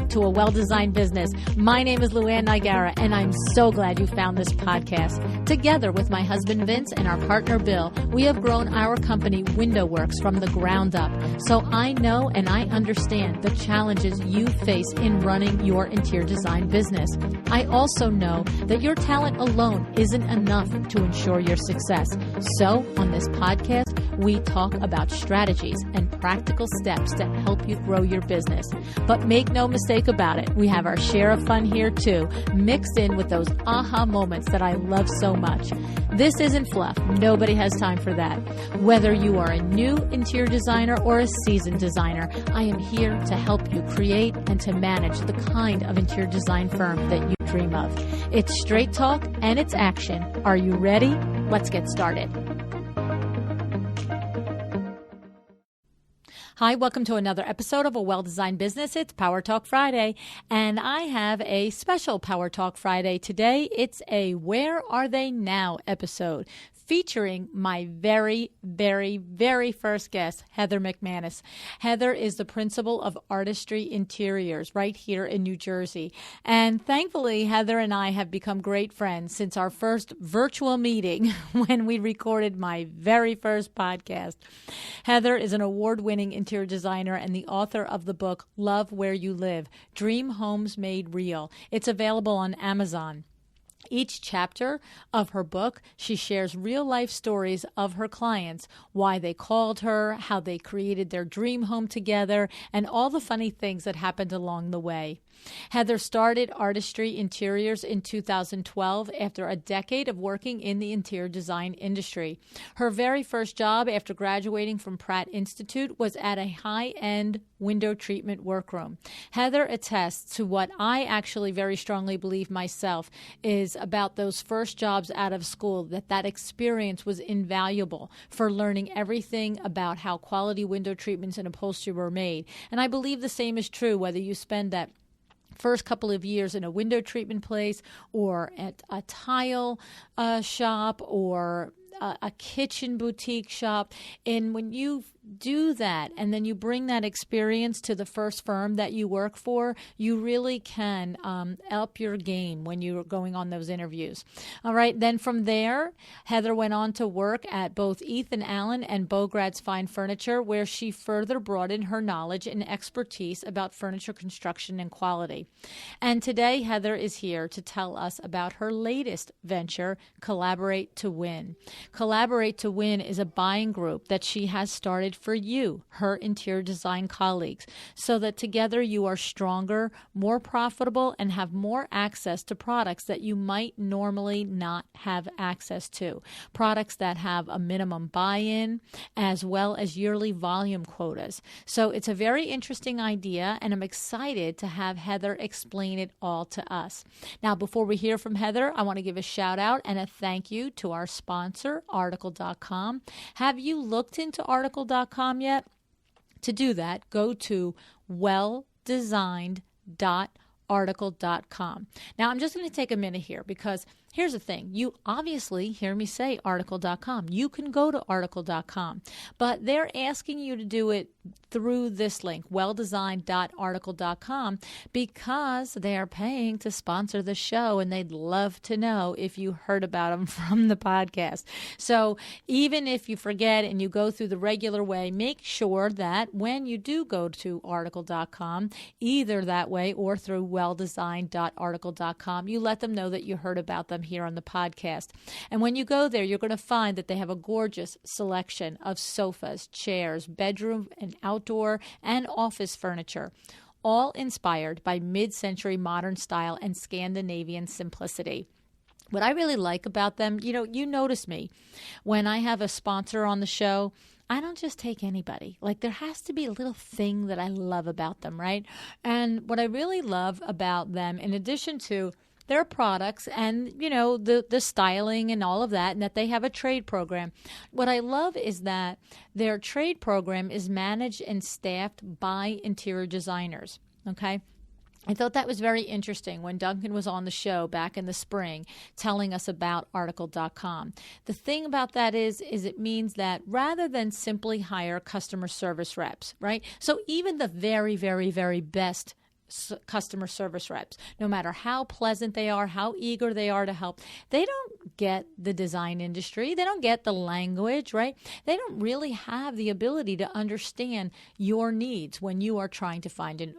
to A Well-Designed Business. My name is Luann Nigara, and I'm so glad you found this podcast. Together with my husband Vince and our partner Bill, we have grown our company Window Works from the ground up. So I know and I understand the challenges you face in running your interior design business. I also know that your talent alone isn't enough to ensure your success. So on this podcast, we talk about strategies and practical steps to help you grow your business. But make no mistake about it, we have our share of fun here too, mixed in with those aha moments that I love so much. This isn't fluff. Nobody has time for that. Whether you are a new interior designer or a seasoned designer, I am here to help you create and to manage the kind of interior design firm that you dream of. It's straight talk and it's action. Are you ready? Let's get started. Hi, welcome to another episode of A Well-Designed Business. It's Power Talk Friday, and I have a special Power Talk Friday today. It's a Where Are They Now episode featuring my very, very, very first guest, Heather McManus. Heather is the principal of Artistry Interiors right here in New Jersey. And thankfully, Heather and I have become great friends since our first virtual meeting when we recorded my very first podcast. Heather is an award-winning interior designer and the author of the book, Love Where You Live, Dream Homes Made Real. It's available on Amazon. Each chapter of her book, she shares real-life stories of her clients, why they called her, how they created their dream home together, and all the funny things that happened along the way. Heather started Artistry Interiors in 2012 after a decade of working in the interior design industry. Her very first job after graduating from Pratt Institute was at a high-end window treatment workroom. Heather attests to what I actually very strongly believe myself is about those first jobs out of school, that experience was invaluable for learning everything about how quality window treatments and upholstery were made. And I believe the same is true whether you spend that first couple of years in a window treatment place or at a tile shop or a kitchen boutique shop. And when you do that and then you bring that experience to the first firm that you work for, you really can up your game when you're going on those interviews. All right. Then from there, Heather went on to work at both Ethan Allen and Bograd's Fine Furniture, where she further broadened her knowledge and expertise about furniture construction and quality. And today, Heather is here to tell us about her latest venture, Collaborate to Win. Collaborate to Win is a buying group that she has started for you, her interior design colleagues, so that together you are stronger, more profitable, and have more access to products that you might normally not have access to. Products that have a minimum buy-in as well as yearly volume quotas. So it's a very interesting idea, and I'm excited to have Heather explain it all to us. Now, before we hear from Heather, I want to give a shout out and a thank you to our sponsor, Article.com. Have you looked into Article.com yet? To do that, go to welldesigned.article.com. Now, I'm just going to take a minute here because here's the thing. You obviously hear me say Article.com. You can go to Article.com, but they're asking you to do it through this link, welldesigned.article.com, because they are paying to sponsor the show, and they'd love to know if you heard about them from the podcast. So even if you forget and you go through the regular way, make sure that when you do go to Article.com, either that way or through welldesigned.article.com, you let them know that you heard about them here on the podcast. And when you go there, you're going to find that they have a gorgeous selection of sofas, chairs, bedroom and outdoor and office furniture, all inspired by mid-century modern style and Scandinavian simplicity. What I really like about them, you notice me when I have a sponsor on the show, I don't just take anybody. Like, there has to be a little thing that I love about them, right? And what I really love about them, in addition to their products and, the styling and all of that, and that they have a trade program. What I love is that their trade program is managed and staffed by interior designers, okay? I thought that was very interesting when Duncan was on the show back in the spring telling us about Article.com. The thing about that is it means that rather than simply hire customer service reps, right? So even the very, very, very best customer service reps, no matter how pleasant they are, how eager they are to help, they don't get the design industry. They don't get the language, right? They don't really have the ability to understand your needs when you are trying to find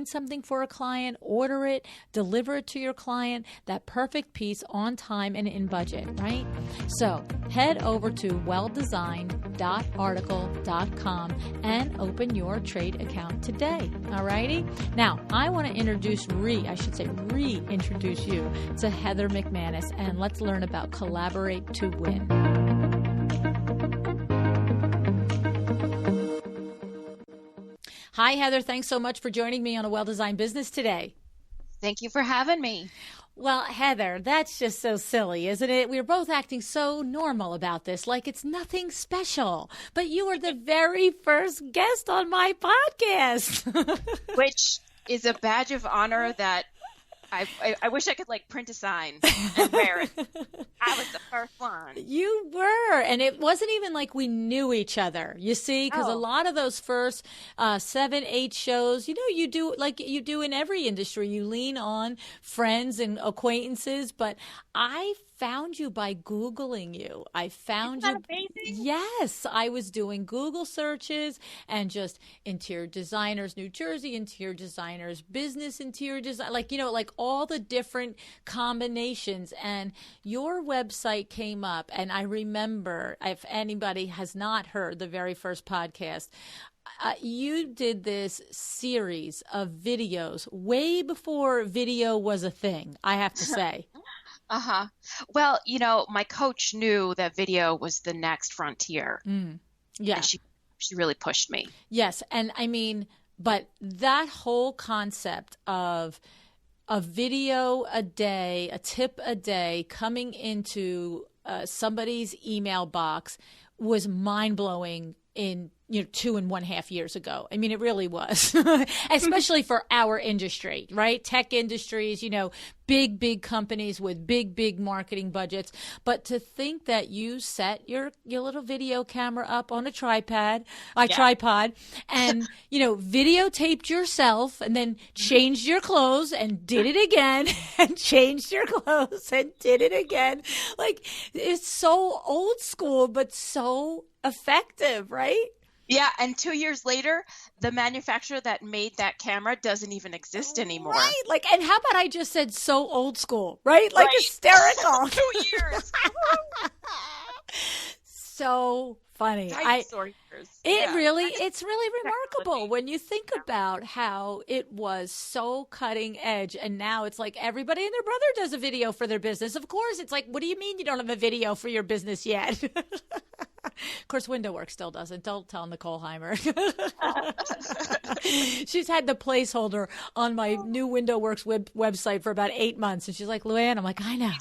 something for a client, order it, deliver it to your client, that perfect piece on time and in budget, right? So head over to welldesigned.article.com and open your trade account today. All righty? Now, I want to reintroduce you to Heather McManus, and let's learn about Collaborate to Win. Hi, Heather. Thanks so much for joining me on A Well-Designed Business today. Thank you for having me. Well, Heather, that's just so silly, isn't it? We're both acting so normal about this, like it's nothing special. But you were the very first guest on my podcast. Which is a badge of honor that I wish I could print a sign and wear it. I was the first one. You were. And it wasn't even like we knew each other, you see, because a lot of those first 7, 8 shows, you do like you do in every industry. You lean on friends and acquaintances. But I found you by Googling you. I found Isn't that amazing? Yes. I was doing Google searches and just interior designers, New Jersey interior designers, business interior design, like all the different combinations. And your website came up. And I remember, if anybody has not heard the very first podcast, you did this series of videos way before video was a thing, I have to say. Uh-huh. Well, my coach knew that video was the next frontier. Yeah. And she really pushed me. Yes. And I mean, but that whole concept of a video a day, a tip a day coming into somebody's email box was mind-blowing in 2.5 years ago. I mean, it really was, especially for our industry, right? Tech industries, big companies with big marketing budgets. But to think that you set your little video camera up on a tripod, and, videotaped yourself and then changed your clothes and did it again and changed your clothes and did it again. Like, it's so old school, but so effective, right? Yeah, and 2 years later, the manufacturer that made that camera doesn't even exist anymore. Right, and how about I just said so old school, right? Hysterical. 2 years. So funny. Dinosaur years. It's really remarkable when you think about how it was so cutting edge, and now it's like everybody and their brother does a video for their business. Of course, it's like, what do you mean you don't have a video for your business yet? Of course, WindowWorks still doesn't. Don't tell Nicole Heymer. She's had the placeholder on my new WindowWorks website for about 8 months. And she's like, Luann, I'm like, I know.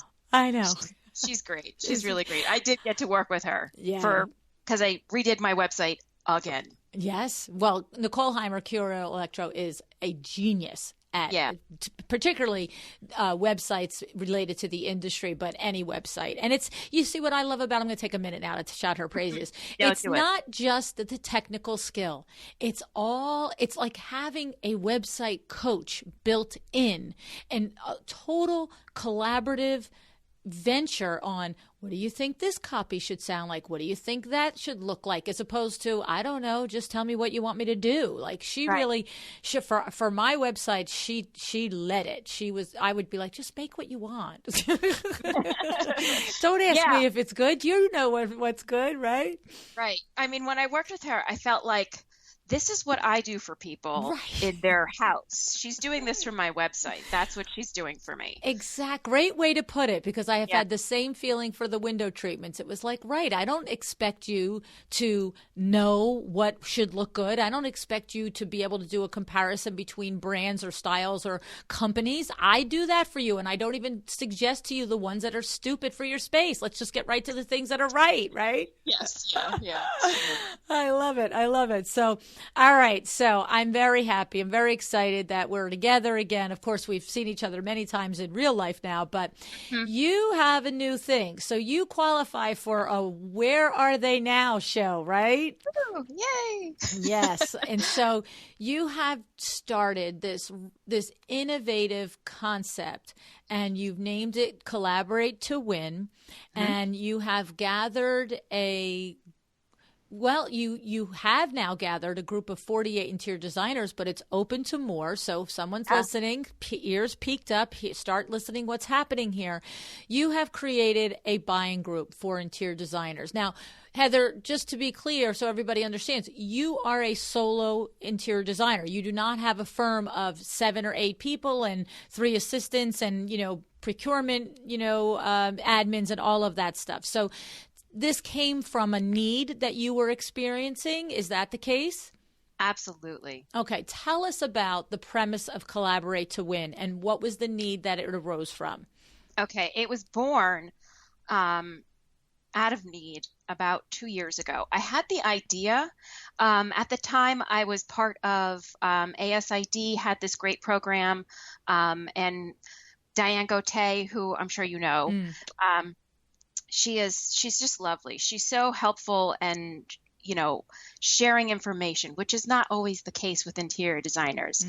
She's great. She's really great. I did get to work with her because I redid my website again. Yes. Well, Nicole Heymer, Curio, Electro is a genius at particularly websites related to the industry, but any website. And you see what I love about, I'm going to take a minute now to shout her praises. It's not just the technical skill. It's like having a website coach built in, and a total collaborative venture on, what do you think this copy should sound like? What do you think that should look like? As opposed to, I don't know, just tell me what you want me to do. Like, she really, for my website, she led it. I would be like, just make what you want. Don't ask me if it's good. You know what's good, right? Right. I mean, when I worked with her, I felt like, this is what I do for people in their house. She's doing this for my website. That's what she's doing for me. Exact. Great way to put it, because I have had the same feeling for the window treatments. It was like, I don't expect you to know what should look good. I don't expect you to be able to do a comparison between brands or styles or companies. I do that for you, and I don't even suggest to you the ones that are stupid for your space. Let's just get right to the things that are right? Yes. Yeah. I love it. So All right. So I'm very happy. I'm very excited that we're together again. Of course, we've seen each other many times in real life now, but you have a new thing. So you qualify for a Where Are They Now show, right? Ooh, yay! Yes. And so you have started this innovative concept, and you've named it Collaborate to Win, and you have gathered you have now gathered a group of 48 interior designers, but it's open to more. So if someone's listening, ears peaked up, start listening what's happening here. You have created a buying group for interior designers. Now, Heather, just to be clear so everybody understands, you are a solo interior designer. You do not have a firm of 7 or 8 people and 3 assistants and, procurement, admins and all of that stuff. So this came from a need that you were experiencing. Is that the case? Absolutely. Okay. Tell us about the premise of Collaborate to Win and what was the need that it arose from? Okay. It was born out of need about 2 years ago. I had the idea. At the time, I was part of ASID, had this great program, and Diane Gauthier, who I'm sure you know, she's just lovely. She's so helpful and, sharing information, which is not always the case with interior designers.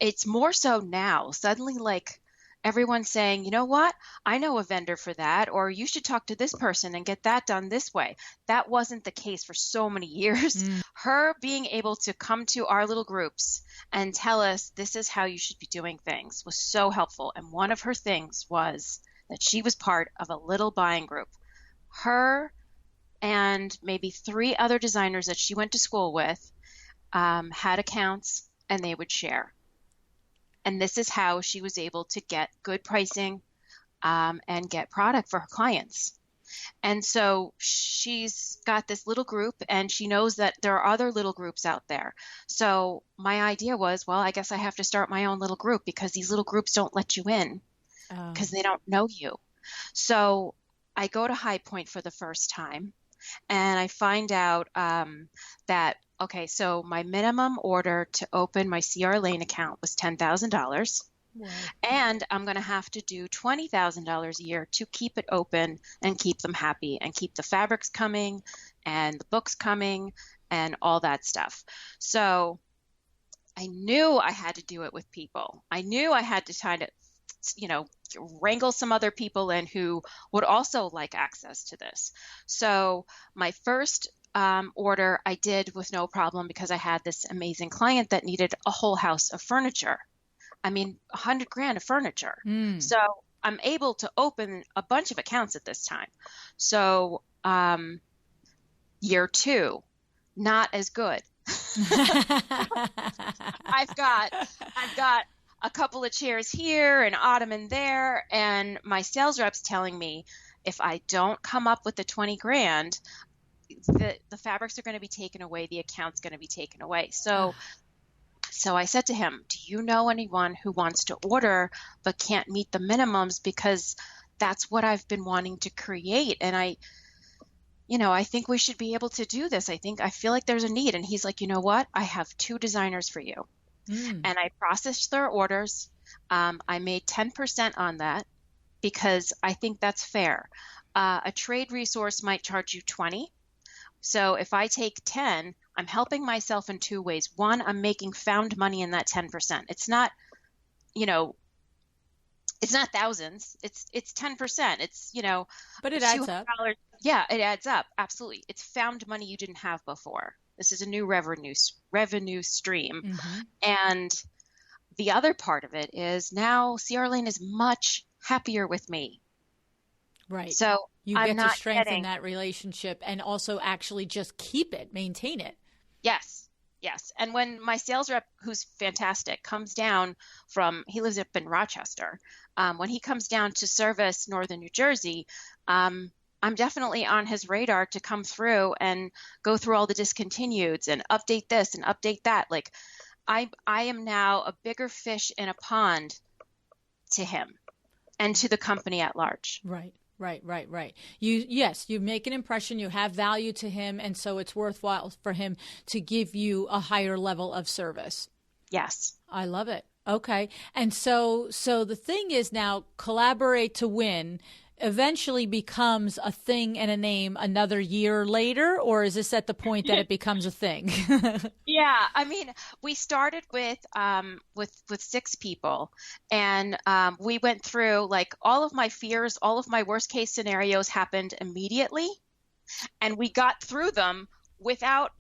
It's more so now. Suddenly, like, everyone's saying, you know what? I know a vendor for that, or you should talk to this person and get that done this way. That wasn't the case for so many years. Her being able to come to our little groups and tell us this is how you should be doing things was so helpful. And one of her things was that she was part of a little buying group. Her and maybe 3 other designers that she went to school with had accounts, and they would share. And this is how she was able to get good pricing and get product for her clients. And so she's got this little group, and she knows that there are other little groups out there. So my idea was, well, I guess I have to start my own little group, because these little groups don't let you in because they don't know you. So I go to High Point for the first time, and I find out that, okay, so my minimum order to open my CR Lane account was $10,000. Wow. And I'm going to have to do $20,000 a year to keep it open and keep them happy and keep the fabrics coming and the books coming and all that stuff. So I knew I had to do it with people. I knew I had to kind of, wrangle some other people in who would also like access to this. So my first order I did with no problem, because I had this amazing client that needed a whole house of furniture. I mean, $100,000 of furniture. So I'm able to open a bunch of accounts at this time. So year 2, not as good. I've got a couple of chairs here, an ottoman there, and my sales rep's telling me if I don't come up with the $20,000, the fabrics are going to be taken away, the account's going to be taken away. So I said to him, do you know anyone who wants to order but can't meet the minimums? Because that's what I've been wanting to create. And I think we should be able to do this. I feel like there's a need. And he's like, you know what? I have 2 designers for you. And I processed their orders. I made 10% on that because I think that's fair. A trade resource might charge you 20. So if I take 10, I'm helping myself in 2 ways. One, I'm making found money in that 10%. It's not, it's not thousands. It's 10%. It's, but it adds up. Yeah, it adds up. Absolutely. It's found money you didn't have before. This is a new revenue stream. And the other part of it is now CR Lane is much happier with me. Right. So you get to strengthen that relationship and also actually just keep it, maintain it. Yes. And when my sales rep, who's fantastic, comes down he lives up in Rochester. When he comes down to service Northern New Jersey, I'm definitely on his radar to come through and go through all the discontinueds and update this and update that. Like I am now a bigger fish in a pond to him and to the company at large. Right. Right, right, right. Yes, you make an impression, you have value to him, and so it's worthwhile for him to give you a higher level of service. Yes. I love it. Okay. And so the thing is now, collaborate to win eventually becomes a thing and a name another year later, or is this at the point that it becomes a thing? Yeah, I mean, we started with 6 people, and we went through like all of my fears, all of my worst case scenarios happened immediately, and we got through them without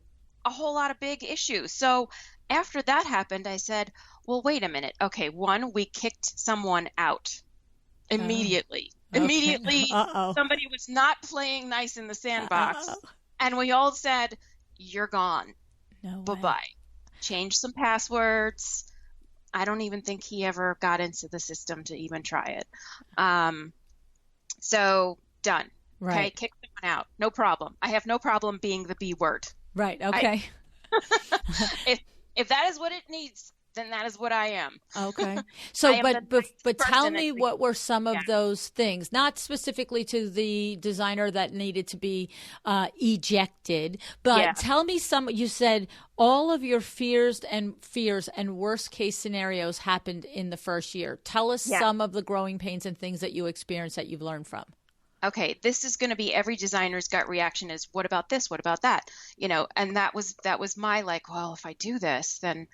a whole lot of big issues. So after that happened, I said, well, wait a minute. Okay, one, we kicked someone out immediately. Okay. Immediately, Uh-oh. somebody was not playing nice in the sandbox, Uh-oh. and we all said, you're gone. No way. Bye-bye. Change some passwords. I don't even think he ever got into the system to even try it. So done. Right. Okay, kick someone out. No problem. I have no problem being the B word. Right. Okay. If that is what it needs, then that is what I am. Okay. So, but tell me, what were some of Yeah. those things? Not specifically to the designer that needed to be ejected, but Yeah. tell me some. You said all of your fears and worst case scenarios happened in the first year. Tell us Yeah. some of the growing pains and things that you experienced that you've learned from. Okay, this is going to be every designer's gut reaction is, what about this? What about that? And that was my like, well, if I do this, then,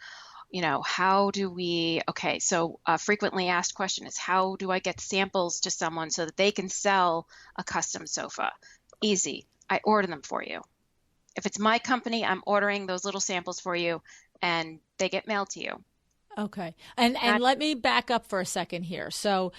how do we, okay, so a frequently asked question is, how do I get samples to someone so that they can sell a custom sofa? Easy. I order them for you. If it's my company, I'm ordering those little samples for you and they get mailed to you. Okay. And let me back up for a second here. So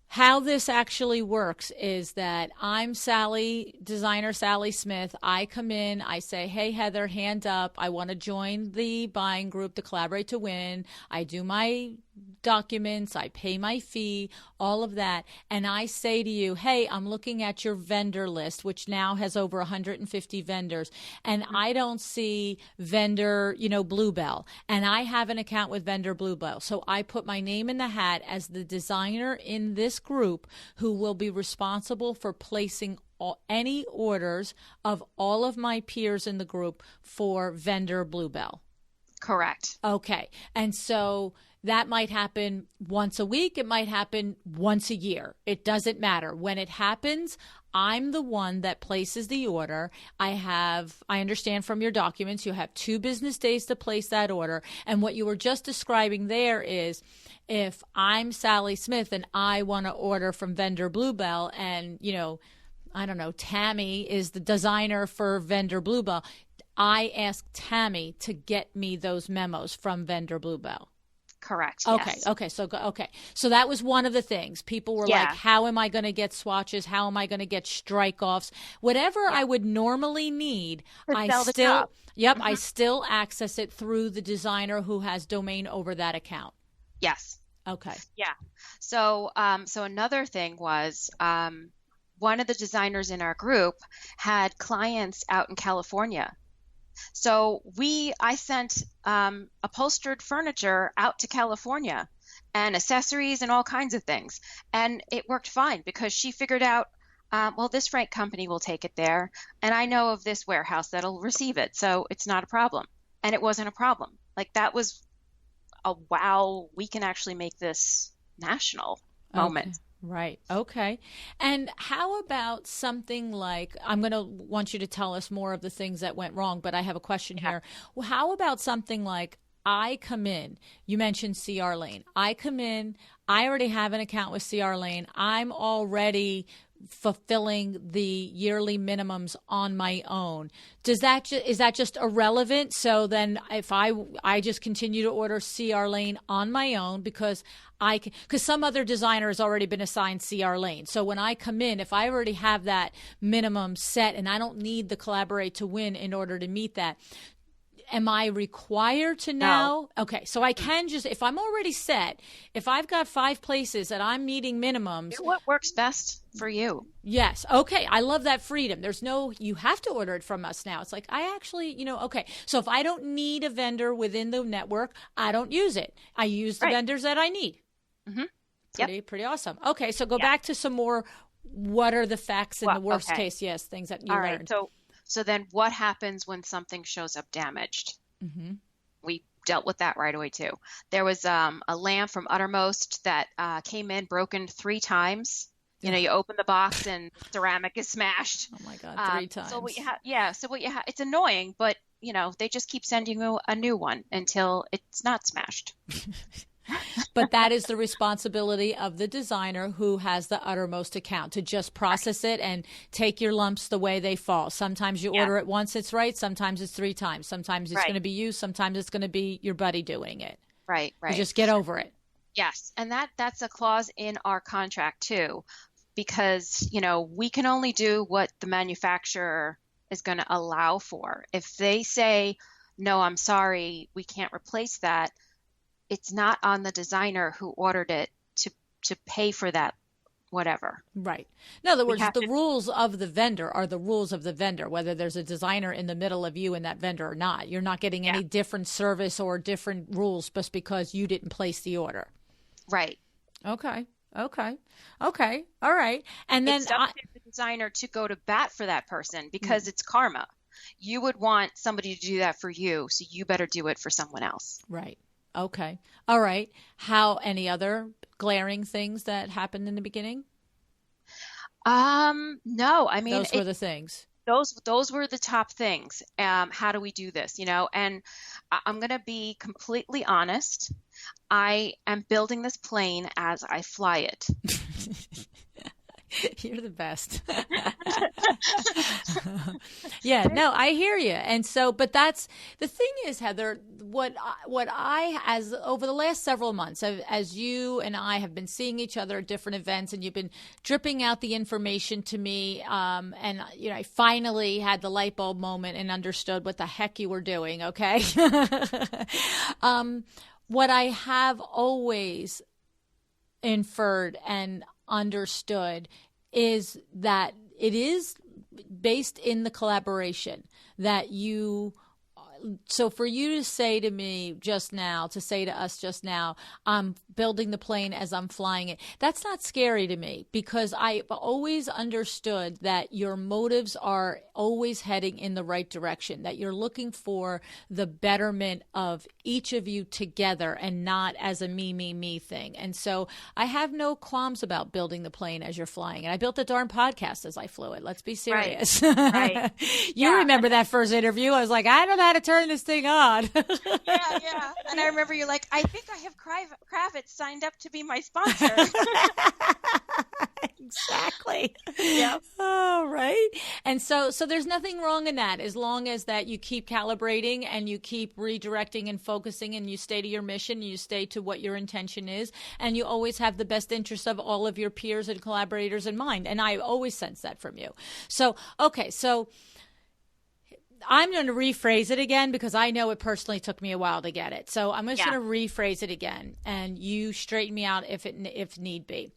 how this actually works is that I'm designer Sally Smith. I come in, I say, hey, Heather, hand up. I want to join the buying group to collaborate to win. I do my documents, I pay my fee, all of that. And I say to you, hey, I'm looking at your vendor list, which now has over 150 vendors, and I don't see vendor, Bluebell. And I have an account with vendor Bluebell. So I put my name in the hat as the designer in this group who will be responsible for placing any orders of all of my peers in the group for vendor Bluebell. Correct. Okay. And so that might happen once a week. It might happen once a year. It doesn't matter. When it happens, I'm the one that places the order. I understand from your documents, you have 2 business days to place that order. And what you were just describing there is, if I'm Sally Smith and I want to order from vendor Bluebell and, I don't know, Tammy is the designer for vendor Bluebell, I ask Tammy to get me those memos from vendor Bluebell. Correct. Okay. Yes. Okay. So that was one of the things. People were Yeah. like, how am I going to get swatches? How am I going to get strike offs? Whatever I would normally need, I still access it through the designer who has domain over that account. Yes. Okay. Yeah. So another thing was, one of the designers in our group had clients out in California. So I sent upholstered furniture out to California and accessories and all kinds of things. And it worked fine because she figured out, this freight company will take it there. And I know of this warehouse that'll receive it. So it's not a problem. And it wasn't a problem. Like, that was a wow, we can actually make this national moment. Okay. Right. Okay. And how about something like, I'm going to want you to tell us more of the things that went wrong, but I have a question here. Well, how about something like, I come in, you mentioned CR Lane. I come in, I already have an account with CR Lane. I'm already fulfilling the yearly minimums on my own. Is that just irrelevant? So then if I just continue to order CR Lane on my own because some other designer has already been assigned CR Lane. So when I come in, if I already have that minimum set and I don't need the collaborate to win in order to meet that, am I required to now? No. Okay, so I can just, if I'm already set, if I've got 5 places that I'm meeting minimums. Do what works best for you. Yes. Okay. I love that freedom. There's no, you have to order it from us now. It's like, I actually, okay. So if I don't need a vendor within the network, I don't use it. I use the vendors that I need. Mm-hmm. Pretty awesome. Okay. So go back to some more what are the facts in the worst okay. case? Yes, things that you All learned. right. So then what happens when something shows up damaged? Mm-hmm. We dealt with that right away too. There was a lamp from Uttermost that came in broken 3 times. You know, you open the box and ceramic is smashed. Oh my God, 3 times. So what you have, it's annoying, but you know, they just keep sending you a new one until it's not smashed. But that is the responsibility of the designer who has the Uttermost account to just process it and take your lumps the way they fall. Sometimes you order it once, it's right. Sometimes it's 3 times. Sometimes it's going to be you. Sometimes it's going to be your buddy doing it. Right. You just get over it. Yes. And that's a clause in our contract too, because, you know, we can only do what the manufacturer is going to allow for. If they say, no, I'm sorry, we can't replace that, it's not on the designer who ordered it to pay for that, whatever. Right. In other words, the rules of the vendor are the rules of the vendor, whether there's a designer in the middle of you and that vendor or not. You're not getting any different service or different rules just because you didn't place the order. Right. Okay. All right. And then it's up to the designer to go to bat for that person because it's karma. You would want somebody to do that for you, so you better do it for someone else. Right. Okay. All right. Any other glaring things that happened in the beginning? No, I mean, those were the things. Those were the top things. How do we do this? You know, and I'm going to be completely honest. I am building this plane as I fly it. You're the best. Yeah, no, I hear you. And so, but that's the thing is, Heather, what I, as over the last several months, as you and I have been seeing each other at different events and you've been dripping out the information to me. And, you know, I finally had the light bulb moment and understood what the heck you were doing. Okay. What I have always inferred and understood is that it is based in the collaboration that you. So for you to say to me just now, to say to us just now, I'm building the plane as I'm flying it, that's not scary to me because I've always understood that your motives are always heading in the right direction, that you're looking for the betterment of each of you together and not as a me thing. And so I have no qualms about building the plane as you're flying it. I built a darn podcast as I flew it. Let's be serious. Right. You remember that first interview? I was like, I don't know how to turn this thing on. Yeah. And I remember you're like, I think I have Kravitz signed up to be my sponsor. Exactly. Yeah. Oh, right. And so there's nothing wrong in that as long as that you keep calibrating and you keep redirecting and focusing and you stay to your mission, you stay to what your intention is, and you always have the best interest of all of your peers and collaborators in mind. And I always sense that from you. So, okay. So I'm going to rephrase it again because I know it personally took me a while to get it. So I'm just going to rephrase it again and you straighten me out if need be.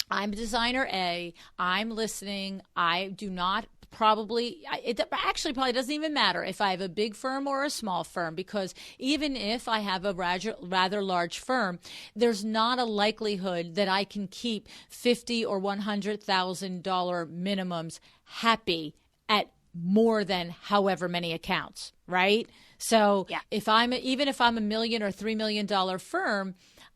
I'm designer A. I'm listening. I do not it actually probably doesn't even matter if I have a big firm or a small firm, because even if I have a rather large firm, there's not a likelihood that I can keep $50,000 or $100,000 minimums happy at more than however many accounts, right? So even if I'm $1 million or $3 million firm,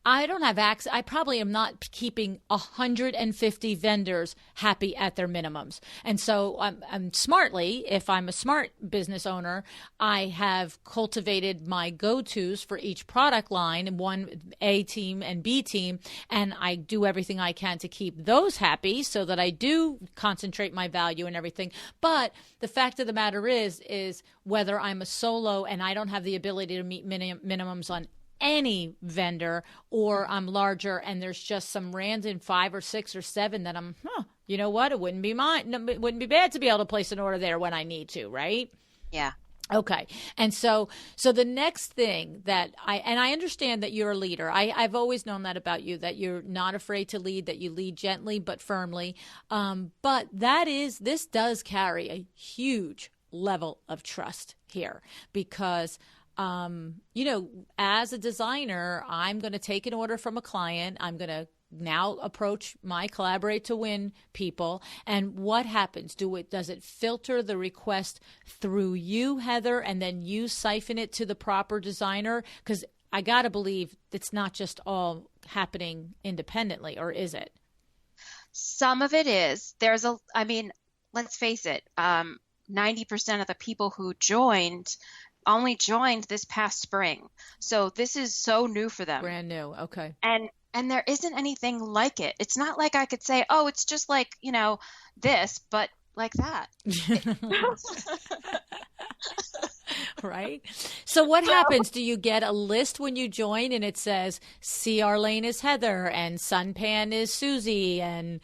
I don't have access. I probably am not keeping 150 vendors happy at their minimums. And so I'm smartly, if I'm a smart business owner, I have cultivated my go-tos for each product line, one A team and B team, and I do everything I can to keep those happy so that I do concentrate my value and everything. But the fact of the matter is whether I'm a solo and I don't have the ability to meet minimums on any vendor, or I'm larger and there's just some random 5 or 6 or 7 that I'm, you know what? It wouldn't be it wouldn't be bad to be able to place an order there when I need to, right? Yeah. Okay. And so the next thing that I understand that you're a leader. I've always known that about you, that you're not afraid to lead, that you lead gently but firmly. But this does carry a huge level of trust here because as a designer, I'm going to take an order from a client. I'm going to now approach my Collaborate to Win people, and what happens? Does it filter the request through you, Heather, and then you siphon it to the proper designer? Because I got to believe it's not just all happening independently, or is it? Some of it is. I mean, let's face it, 90% of the people who only joined this past spring. So this is so new for them. Brand new. Okay. And there isn't anything like it. It's not like I could say, oh, it's just like, this, but like that. Right? So what happens? Do you get a list when you join and it says CR Lane is Heather and Sunpan is Susie and,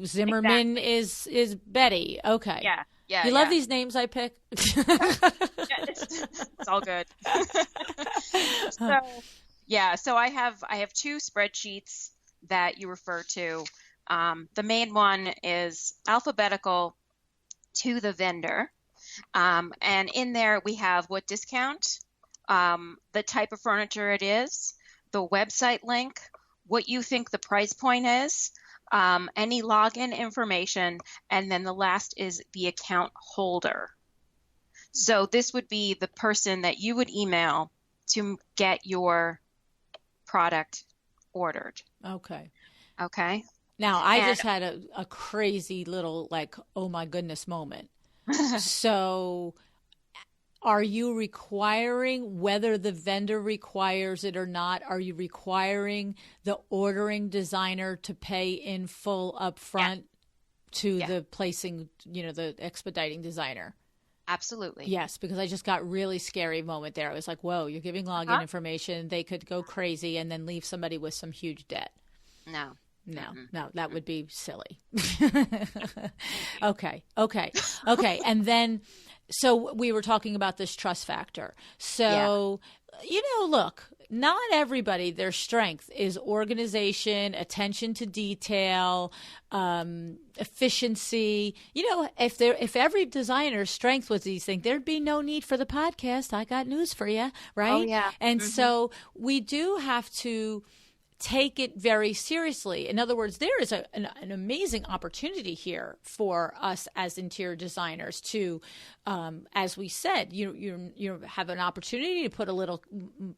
Zimmerman is Betty? Okay. Yeah. Yeah. You love these names I pick? It's all good. So I have two spreadsheets that you refer to. The main one is alphabetical to the vendor. And in there we have what discount, the type of furniture it is, the website link, what you think the price point is, any login information, and then the last is the account holder. So this would be the person that you would email to get your product ordered. Okay. Now, I just had a crazy little, oh my goodness moment. So are you requiring, whether the vendor requires it or not, are you requiring the ordering designer to pay in full upfront to the placing, the expediting designer? Absolutely. Yes, because I just got really scary moment there. I was like, whoa, you're giving login information. They could go crazy and then leave somebody with some huge debt. No, that would be silly. Okay. And then, so we were talking about this trust factor. So, look, not everybody, their strength is organization, attention to detail, efficiency. If every designer's strength was these things, there'd be no need for the podcast. I got news for you, right? Oh, yeah. And so we do have to take it very seriously. In other words, there is an amazing opportunity here for us as interior designers to, as we said, you have an opportunity to put a little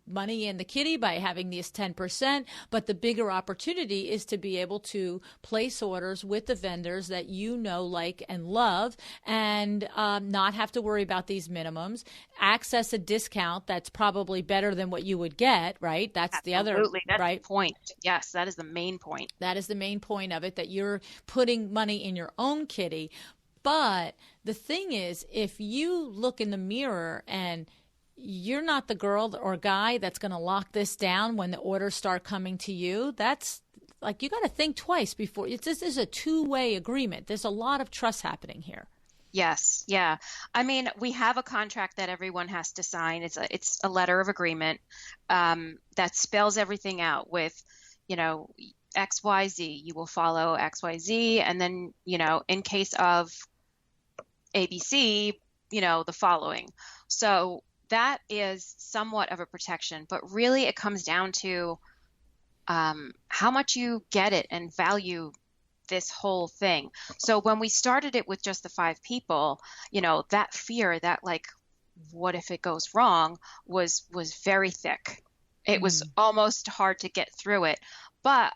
money in the kitty by having these 10%, but the bigger opportunity is to be able to place orders with the vendors that like and love, and not have to worry about these minimums, access a discount that's probably better than what you would get, right? That's Absolutely. The other, right? The point. Yes, that is the main point. That is the main point of it, that you're putting money in your own kitty. But the thing is, if you look in the mirror and you're not the girl or guy that's going to lock this down when the orders start coming to you, that's like, you got to think twice before. This is a two-way agreement. There's a lot of trust happening here. Yes. Yeah. I mean, we have a contract that everyone has to sign. It's a letter of agreement that spells everything out with, XYZ. You will follow XYZ, and then, in case of ABC, the following. So that is somewhat of a protection, but really it comes down to how much you get it and value this whole thing. So when we started it with just the 5 people, that fear that what if it goes wrong was very thick. It was almost hard to get through it, but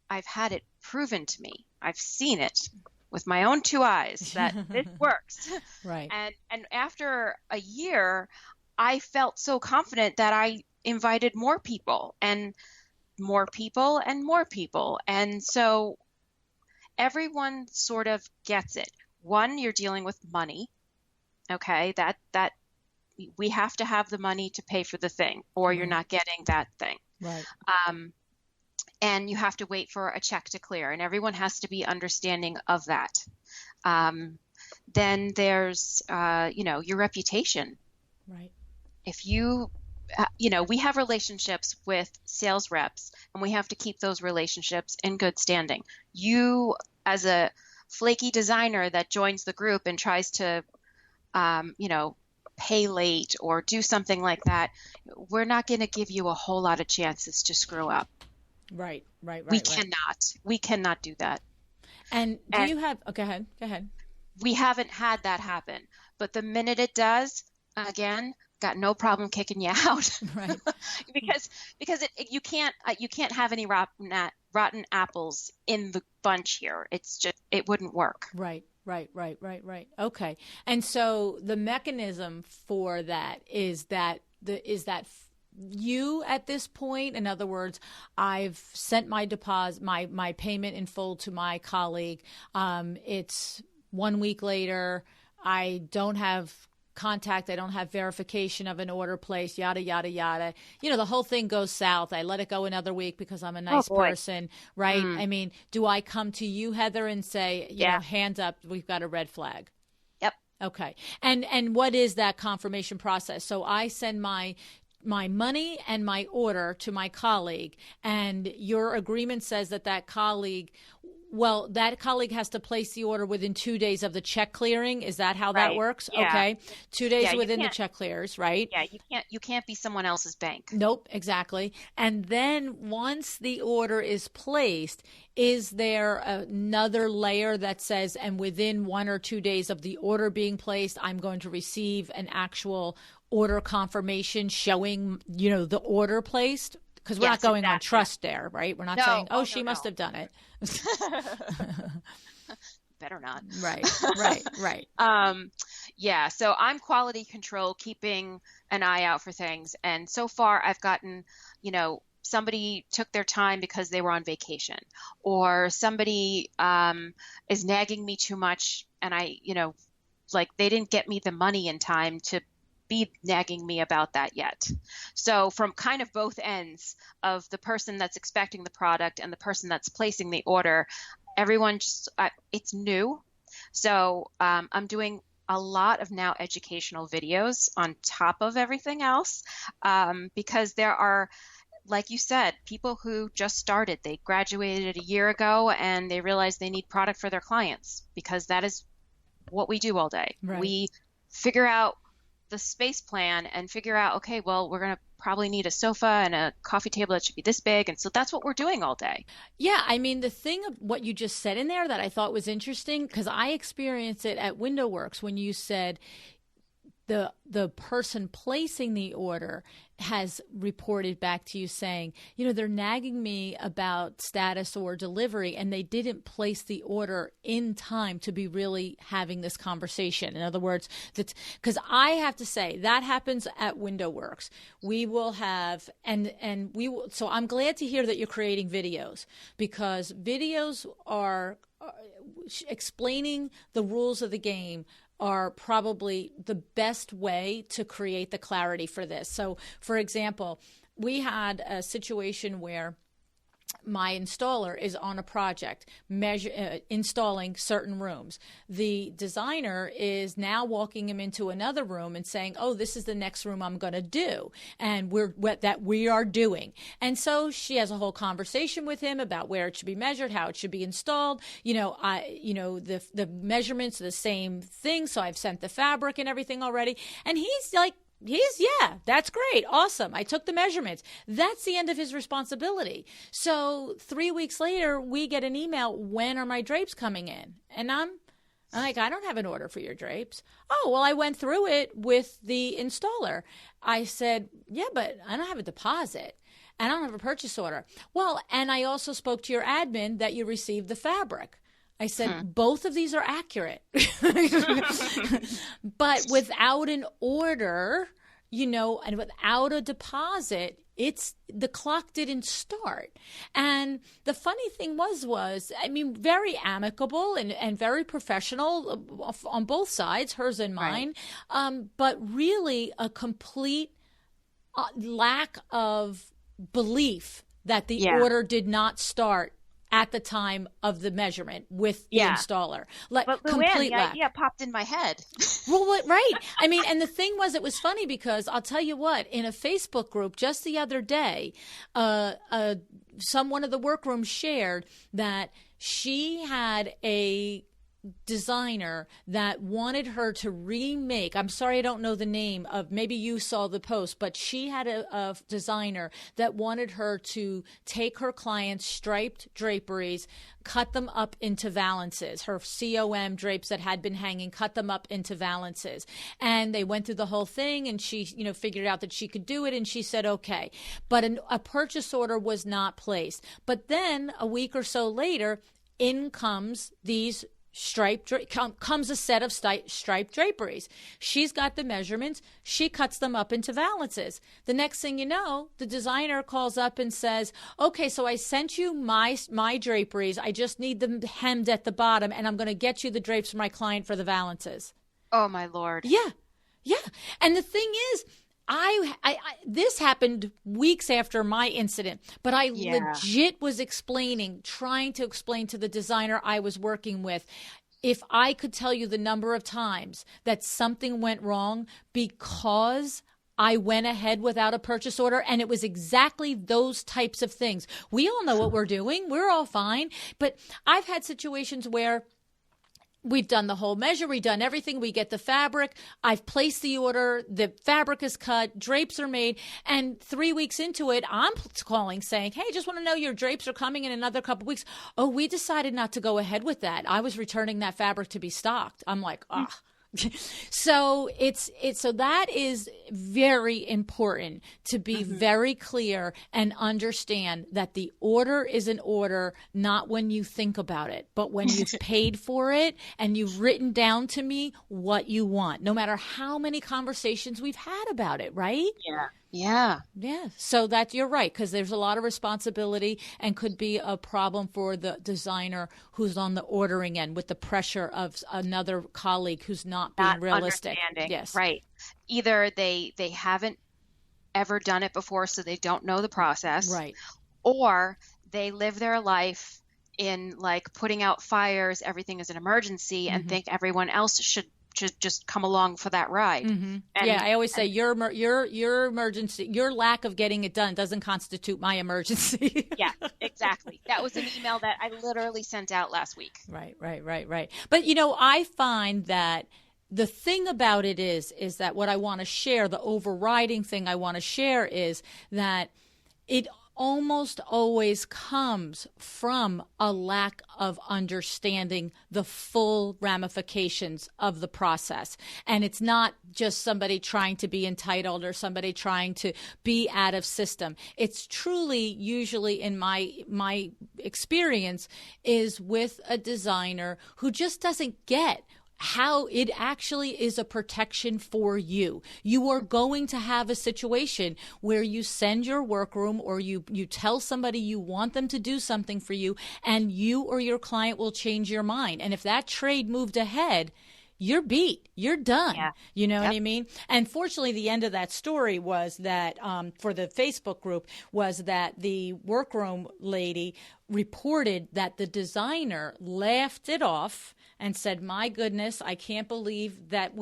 I've had it proven to me. I've seen it with my own 2 eyes that this works. Right. And after a year, I felt so confident that I invited more people and more people and more people. And so everyone sort of gets it. One, you're dealing with money. Okay, that we have to have the money to pay for the thing, or you're not getting that thing. Right. And you have to wait for a check to clear, and everyone has to be understanding of that. Then there's, your reputation. Right. If we have relationships with sales reps, and we have to keep those relationships in good standing. You, as a flaky designer that joins the group and tries to, pay late or do something like that, we're not going to give you a whole lot of chances to screw up. Right. We cannot do that. And do you have, oh, go ahead. We haven't had that happen, but the minute it does, again, got no problem kicking you out. Right. because you can't have any rotten apples in the bunch here. It's just, it wouldn't work. Right. Okay. And so the mechanism for that is that you at this point, in other words, I've sent my deposit, my payment in full to my colleague. It's 1 week later. I don't have contact. I don't have verification of an order placed, yada, yada, yada. The whole thing goes south. I let it go another week because I'm a nice person, right? I mean, do I come to you, Heather, and say, you know, hands up, we've got a red flag? Yep. Okay. And what is that confirmation process? So I send my money and my order to my colleague, and your agreement says that colleague has to place the order within 2 days of the check clearing. Is that how that works? Yeah. Okay. 2 days within the check clears, right? Yeah, you can't be someone else's bank. Nope, exactly. And then once the order is placed, is there another layer that says, and within 1 or 2 days of the order being placed, I'm going to receive an actual order confirmation showing, the order placed? Because we're not going on trust there, right? We're not saying, she must have done it. Better not. Right. Yeah, so I'm quality control, keeping an eye out for things. And so far I've gotten, somebody took their time because they were on vacation, or somebody is nagging me too much, and they didn't get me the money in time to be nagging me about that yet. So from kind of both ends of the person that's expecting the product and the person that's placing the order, everyone just, it's new. So I'm doing a lot of now educational videos on top of everything else, because there are, like you said, people who just started. They graduated a year ago and they realize they need product for their clients, because that is what we do all day. Right. We figure out the space plan and figure out, okay, well, we're going to probably need a sofa and a coffee table that should be this big. And so that's what we're doing all day. Yeah. I mean, the thing of what you just said in there that I thought was interesting, because I experienced it at Window Works when you said the person placing the order has reported back to you saying, they're nagging me about status or delivery, and they didn't place the order in time to be really having this conversation. In other words, that's because I have to say that happens at Window Works. We will have, and we will. So I'm glad to hear that you're creating videos, because videos are explaining the rules of the game are probably the best way to create the clarity for this. So, for example, we had a situation where my installer is on a project installing certain rooms. The designer is now walking him into another room and saying, oh, this is the next room I'm going to do, and we are doing. And so she has a whole conversation with him about where it should be measured, how it should be installed. The measurements are the same thing, so I've sent the fabric and everything already. And he's like, that's great. Awesome. I took the measurements. That's the end of his responsibility. So 3 weeks later, we get an email, when are my drapes coming in? And I'm like, I don't have an order for your drapes. Oh, well, I went through it with the installer. I said, yeah, but I don't have a deposit. I don't have a purchase order. Well, and I also spoke to your admin that you received the fabric. I said, both of these are accurate, but without an order, and without a deposit, the clock didn't start. And the funny thing was, very amicable and very professional on both sides, hers and mine, but really a complete lack of belief that the order did not start at the time of the measurement with the installer. But Luann, the idea popped in my head. Well, right. And the thing was, it was funny because I'll tell you what, in a Facebook group just the other day, one of the workrooms shared that she had a designer that wanted her to remake, I'm sorry I don't know the name of, maybe you saw the post, but she had a designer that wanted her to take her clients' striped draperies, cut them up into valances, her COM drapes that had been hanging, cut them up into valances. And they went through the whole thing, and she, figured out that she could do it, and she said, okay. But a purchase order was not placed. But then a week or so later, in comes these comes a set of striped draperies. She's got the measurements. She cuts them up into valances. The next thing you know, the designer calls up and says, okay, so I sent you my draperies. I just need them hemmed at the bottom, and I'm going to get you the drapes for my client for the valances. Oh, my Lord. Yeah. And the thing is, this happened weeks after my incident, but I legit was trying to explain to the designer I was working with, if I could tell you the number of times that something went wrong because I went ahead without a purchase order, and it was exactly those types of things. We all know what we're doing. We're all fine. But I've had situations where we've done the whole measure. We've done everything. We get the fabric. I've placed the order. The fabric is cut. Drapes are made. And 3 weeks into it, I'm calling saying, hey, just want to know your drapes are coming in another couple weeks. Oh, we decided not to go ahead with that. I was returning that fabric to be stocked. I'm like, So so that is very important to be very clear and understand that the order is an order, not when you think about it, but when you've paid for it and you've written down to me what you want, no matter how many conversations we've had about it, right? Yeah. So that you're right, because there's a lot of responsibility and could be a problem for the designer who's on the ordering end with the pressure of another colleague who's not being realistic. Yes. Right. Either they haven't ever done it before, so they don't know the process. Right. Or they live their life in like putting out fires, everything is an emergency, and think everyone else should just come along for that ride. I always say your emergency, your lack of getting it done doesn't constitute my emergency. Yeah, exactly. That was an email that I literally sent out last week. Right. But I find that the thing about it is that what I want to share, the overriding thing I want to share is that it almost always comes from a lack of understanding the full ramifications of the process. And it's not just somebody trying to be entitled or somebody trying to be out of system. It's truly, usually in my experience, is with a designer who just doesn't get how it actually is a protection for you. You are going to have a situation where you send your workroom or you tell somebody you want them to do something for you, and you or your client will change your mind. And if that trade moved ahead, you're beat. You're done. Yeah. You know what I mean? And fortunately, the end of that story was that for the Facebook group was that the workroom lady reported that the designer laughed it off and said, my goodness, I can't believe that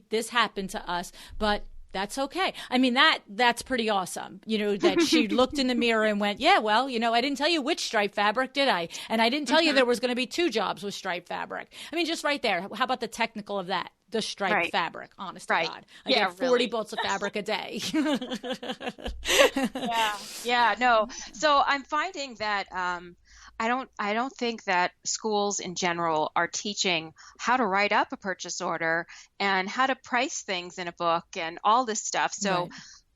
this happened to us, but that's okay. I mean, that's pretty awesome, that she looked in the mirror and went, yeah, well, I didn't tell you which striped fabric, did I? And I didn't tell you there was going to be 2 jobs with striped fabric. I mean, just right there. How about the technical of that? The striped fabric, honest to God. I get 40 bolts of fabric a day. No. So I'm finding that I don't think that schools in general are teaching how to write up a purchase order and how to price things in a book and all this stuff. So,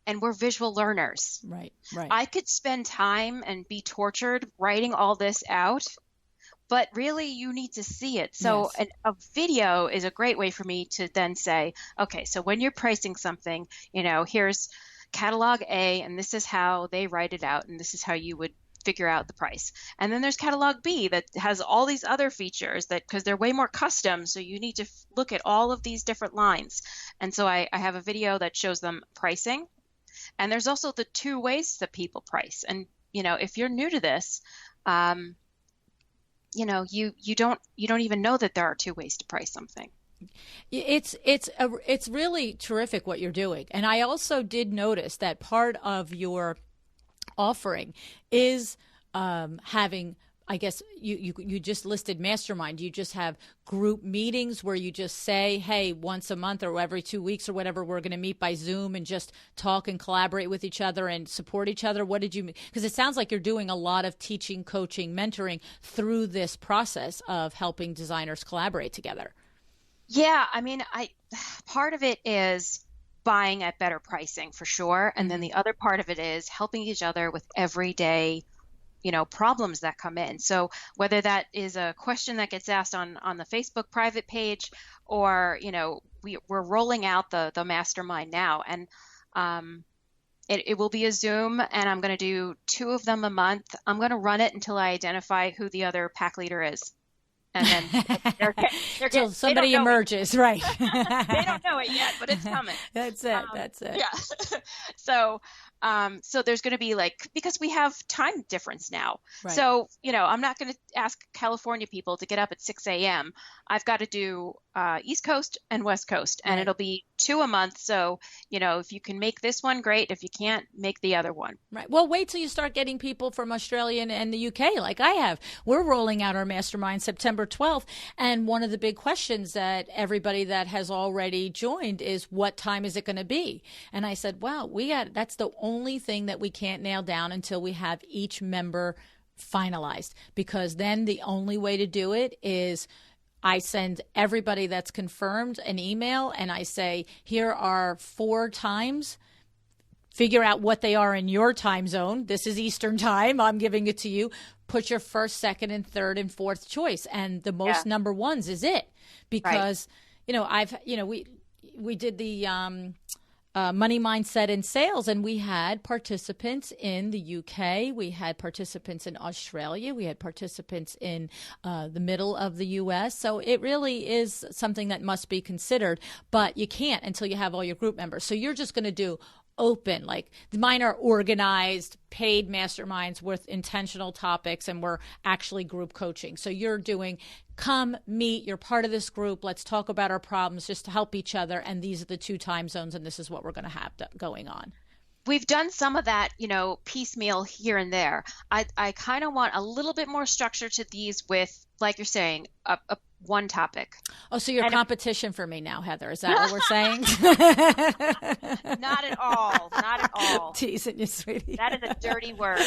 and we're visual learners. Right. I could spend time and be tortured writing all this out, but really you need to see it. So a video is a great way for me to then say, okay, so when you're pricing something, here's catalog A, and this is how they write it out, and this is how you would figure out the price. And then there's catalog B that has all these other features that, because they're way more custom, so you need to look at all of these different lines. And so I have a video that shows them pricing, and there's also the 2 ways that people price. And if you're new to this, you don't even know that there are 2 ways to price something. It's really terrific what you're doing. And I also did notice that part of your offering is having I guess you just listed mastermind. You just have group meetings where you just say, hey, once a month or every 2 weeks or whatever, we're going to meet by Zoom and just talk and collaborate with each other and support each other. What did you mean? Because it sounds like you're doing a lot of teaching, coaching, mentoring through this process of helping designers collaborate together. Yeah, I mean, part of it is buying at better pricing for sure. And then the other part of it is helping each other with everyday problems that come in. So whether that is a question that gets asked on the Facebook private page, or, we're rolling out the mastermind now, and it will be a Zoom, and I'm going to do 2 of them a month. I'm going to run it until I identify who the other pack leader is. And then till somebody emerges, right? They don't know it yet, but it's coming. That's it. That's it. Yeah. So there's going to be because we have time difference now. Right. So, I'm not going to ask California people to get up at 6 a.m. I've got to do East Coast and West Coast, and it'll be 2 a month. So, if you can make this one, great. If you can't, make the other one. Right. Well, wait till you start getting people from Australia and the UK like I have. We're rolling out our mastermind September 12th. And one of the big questions that everybody that has already joined is, what time is it going to be? And I said, wow, that's the only thing that we can't nail down until we have each member finalized, because then the only way to do it is I send everybody that's confirmed an email and I say, here are 4 times. Figure out what they are in your time zone. This is Eastern time. I'm giving it to you. Put your first, second, and third and fourth choice. And the most number ones is it. Because, we did the money mindset in sales, and we had participants in the UK. We had participants in Australia. We had participants in the middle of the US. So it really is something that must be considered, but you can't until you have all your group members. So you're just going to do open, like mine are organized, paid masterminds with intentional topics, and we're actually group coaching. So you're doing, come meet, you're part of this group, let's talk about our problems just to help each other, and these are the 2 time zones, and this is what we're going to have going on. We've done some of that, piecemeal here and there. I kind of want a little bit more structure to these with, like you're saying, a one topic. Oh, so you're competition for me now, Heather. Is that what we're saying? Not at all. Not at all. Teasing you, sweetie. That is a dirty word.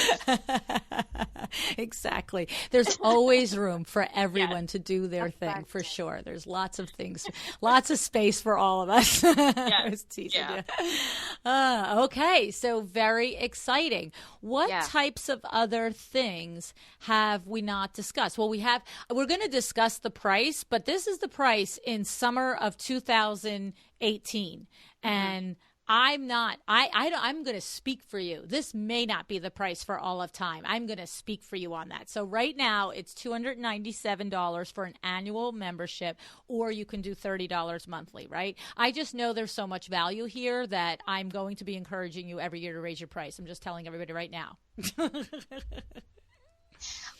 Exactly. There's always room for everyone to do their thing, for sure. There's lots of things, lots of space for all of us. I was teasing you. Okay, so very exciting. What types of other things have we not discussed? Well, we're going to discuss the price, but this is the price in summer of 2018. And I'm going to speak for you. This may not be the price for all of time. I'm going to speak for you on that. So right now it's $297 for an annual membership, or you can do $30 monthly, right? I just know there's so much value here that I'm going to be encouraging you every year to raise your price. I'm just telling everybody right now.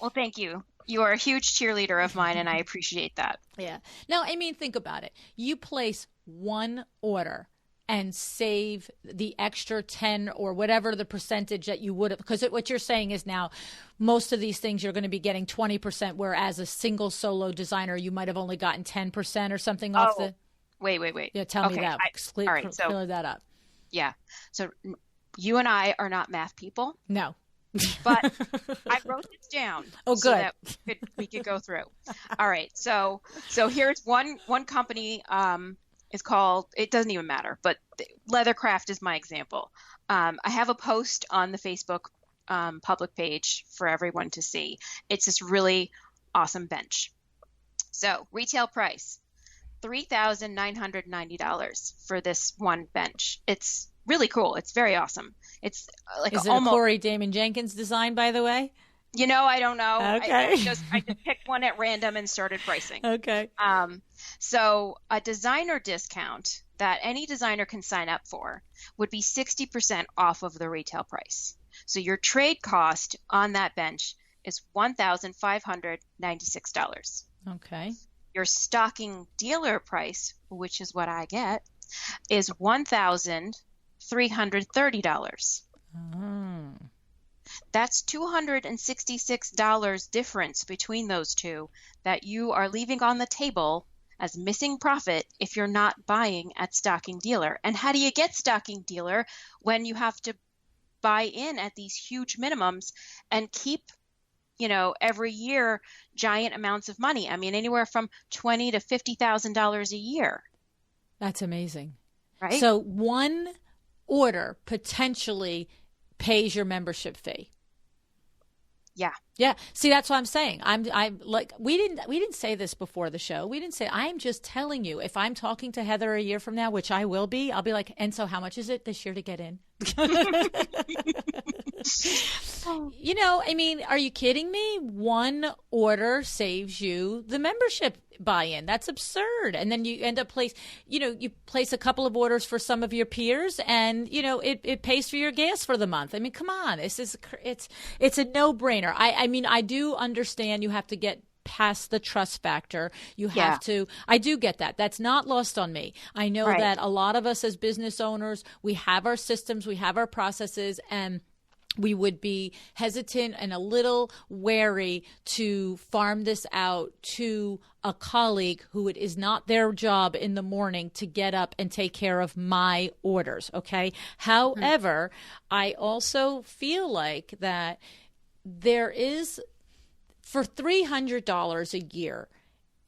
Well, thank you. You are a huge cheerleader of mine, and I appreciate that. Yeah. Now, I mean, think about it. You place one order and save the extra 10 or whatever the percentage that you would have, because what you're saying is now most of these things you're going to be getting 20%, whereas a single solo designer, you might have only gotten 10% or something off the. Wait. Yeah, tell me that. All right, clear that up. Yeah. So you and I are not math people. No. But I wrote this down. Oh, good. So that we could go through. All right. So here's one company. It's called, it doesn't even matter, but Leathercraft is my example. I have a post on the Facebook public page for everyone to see. It's this really awesome bench. So retail price, $3,990 for this one bench. It's really cool. It's very awesome. It's like is it a Corey Damon Jenkins design, by the way? I don't know. Okay. I just picked one at random and started pricing. Okay. So a designer discount that any designer can sign up for would be 60% off of the retail price. So your trade cost on that bench is $1,596. Okay. Your stocking dealer price, which is what I get, is $1,330. That's $266 difference between those two that you are leaving on the table as missing profit if you're not buying at stocking dealer. And how do you get stocking dealer when you have to buy in at these huge minimums and keep, every year giant amounts of money? I mean, anywhere from $20,000 to $50,000 a year. That's amazing. Right? So one order potentially pays your membership fee. Yeah. Yeah. See, that's what I'm saying. I'm like, we didn't say this before the show. We didn't say, I'm just telling you, if I'm talking to Heather a year from now, which I will be, I'll be like, and so how much is it this year to get in? I mean, are you kidding me? One order saves you the membership buy-in. That's absurd. And then you end up you place a couple of orders for some of your peers, and it pays for your gas for the month. I mean, come on, it's a no-brainer. I mean, I do understand you have to get past the trust factor. You have to. I do get that. That's not lost on me. I know that a lot of us as business owners, we have our systems, we have our processes, and we would be hesitant and a little wary to farm this out to a colleague who it is not their job in the morning to get up and take care of my orders. Okay. However, I also feel like that there is, for $300 a year,